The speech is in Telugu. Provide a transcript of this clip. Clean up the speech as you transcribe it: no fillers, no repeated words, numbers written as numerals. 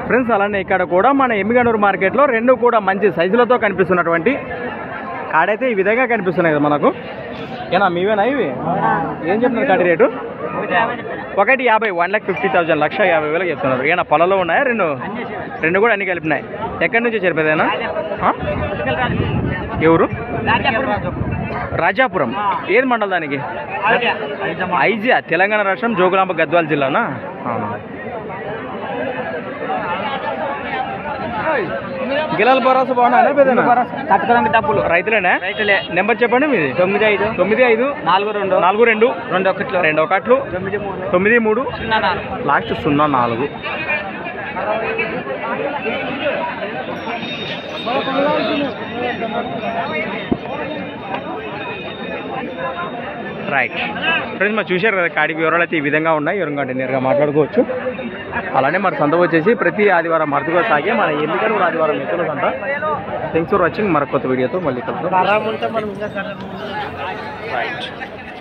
ఫ్రెండ్స్ అలానే ఇక్కడ కూడా మన ఎమ్మిగనూరు మార్కెట్లో రెండు కూడా మంచి సైజులతో కనిపిస్తున్నటువంటి కాడైతే ఈ విధంగా కనిపిస్తున్నాయి కదా మనకు. ఏనా మీవేనా ఇవి? ఏం చెప్తున్నారు కాడి రేటు? 1,50,000 1,50,000 1,50,000 చెప్తున్నారు. ఏనా పొలంలో ఉన్నాయా? రెండు కూడా అన్ని కలిపినాయి. ఎక్కడి నుంచి చేరిపోయేదేనా? ఎవరు? రాజాపురం. ఏది మండలం దానికి? ఐజియా, తెలంగాణ రాష్ట్రం, జోగులాంబ గద్వాల జిల్లానా? గిలాల భరోసా బాగున్నాయి పెద్దనా? కట్టుకోవడానికి డబ్బులు రైతులేనా? రైతులే. నెంబర్ చెప్పండి మీది. 95 42 21 93 లాస్ట్ 04. రైట్ ఫ్రెండ్స్, మరి చూశారు కదా కాడి వివరాలు అయితే ఈ విధంగా ఉన్నాయి. ఎవరికంటే నేరుగా మాట్లాడుకోవచ్చు. అలానే మరి సంత వచ్చేసి ప్రతి ఆదివారం మరుదుగా సాగే మన ఎమ్మిగనూరు ఆదివారం ఎత్తుల సంత. Thanks for watching. మరొక కొత్త వీడియోతో మళ్ళీ కలుద్దాం. రైట్.